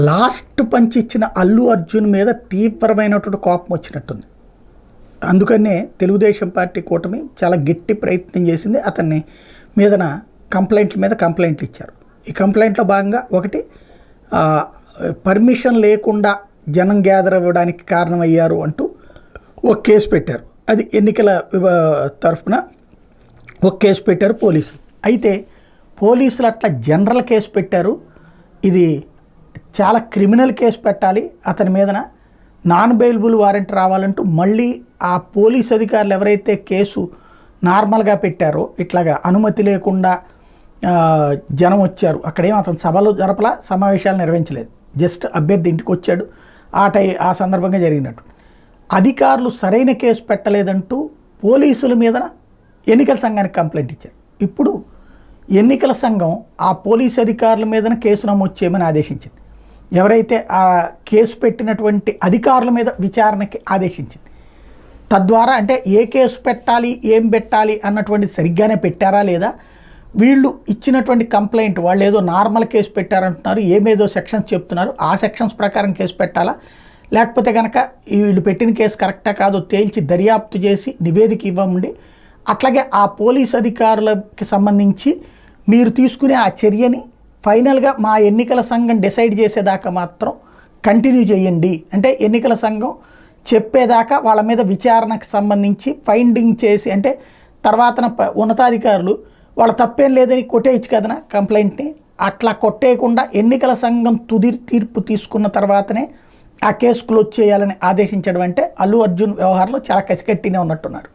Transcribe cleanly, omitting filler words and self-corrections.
Last punch ఇచ్చిన అల్లు అర్జున్ మీద తీవ్రమైనటువంటి కోపం వచ్చినట్టుంది. అందుకనే తెలుగుదేశం పార్టీ కూటమి చాలా గట్టి ప్రయత్నం చేసింది. అతన్ని మీదన కంప్లైంట్ల మీద కంప్లైంట్లు ఇచ్చారు. ఈ కంప్లైంట్లో భాగంగా ఒకటి పర్మిషన్ లేకుండా జనం గ్యాదర్ అవ్వడానికి కారణమయ్యారు అంటూ ఒక కేసు పెట్టారు. అది ఎన్నికల తరఫున ఒక కేసు పెట్టారు పోలీసులు. అయితే పోలీసులు అట్లా జనరల్ కేసు పెట్టారు. ఇది చాలా క్రిమినల్ కేసు పెట్టాలి, అతని మీదన నాన్ బెయిలబుల్ వారెంట్ రావాలంటూ మళ్ళీ ఆ పోలీస్ అధికారులు ఎవరైతే కేసు నార్మల్గా పెట్టారో, ఇట్లాగా అనుమతి లేకుండా జనం వచ్చారు, అక్కడేం అతను సభలు జరపలా, సమావేశాలు నిర్వహించలేదు, జస్ట్ అభ్యర్థి ఇంటికి వచ్చాడు, ఆ సందర్భంగా జరిగినట్టు అధికారులు సరైన కేసు పెట్టలేదంటూ పోలీసుల మీదన ఎన్నికల సంఘానికి కంప్లైంట్ ఇచ్చారు. ఇప్పుడు ఎన్నికల సంఘం ఆ పోలీస్ అధికారుల మీదన కేసు నమోదు చేయమని ఆదేశించింది. ఎవరైతే ఆ కేసు పెట్టినటువంటి అధికారుల మీద విచారణకి ఆదేశించింది. తద్వారా అంటే ఏ కేసు పెట్టాలి, ఏం పెట్టాలి అన్నటువంటి సరిగ్గానే పెట్టారా లేదా, వీళ్ళు ఇచ్చినటువంటి కంప్లైంట్ వాళ్ళు ఏదో నార్మల్ కేసు పెట్టారంటున్నారు, ఏమేదో సెక్షన్స్ చెప్తున్నారు, ఆ సెక్షన్స్ ప్రకారం కేసు పెట్టాలా, లేకపోతే కనుక వీళ్ళు పెట్టిన కేసు కరెక్టా కాదో తేల్చి దర్యాప్తు చేసి నివేదిక ఇవ్వండి. అట్లాగే ఆ పోలీస్ అధికారులకి సంబంధించి మీరు తీసుకునే ఆ చర్యని ఫైనల్గా మా ఎన్నికల సంఘం డిసైడ్ చేసేదాకా మాత్రం కంటిన్యూ చేయండి. అంటే ఎన్నికల సంఘం చెప్పేదాకా వాళ్ళ మీద విచారణకు సంబంధించి ఫైండింగ్ చేసి, అంటే తర్వాతన ఉన్నతాధికారులు వాళ్ళ తప్పేం లేదని కొట్టేయచ్చు కదనా కంప్లైంట్ని, అట్లా కొట్టేయకుండా ఎన్నికల సంఘం తుది తీర్పు తీసుకున్న తర్వాతనే ఆ కేసు క్లోజ్ చేయాలని ఆదేశించడం అంటే అల్లు అర్జున్ వ్యవహారంలో చాలా కసికట్టినే ఉన్నట్టున్నారు.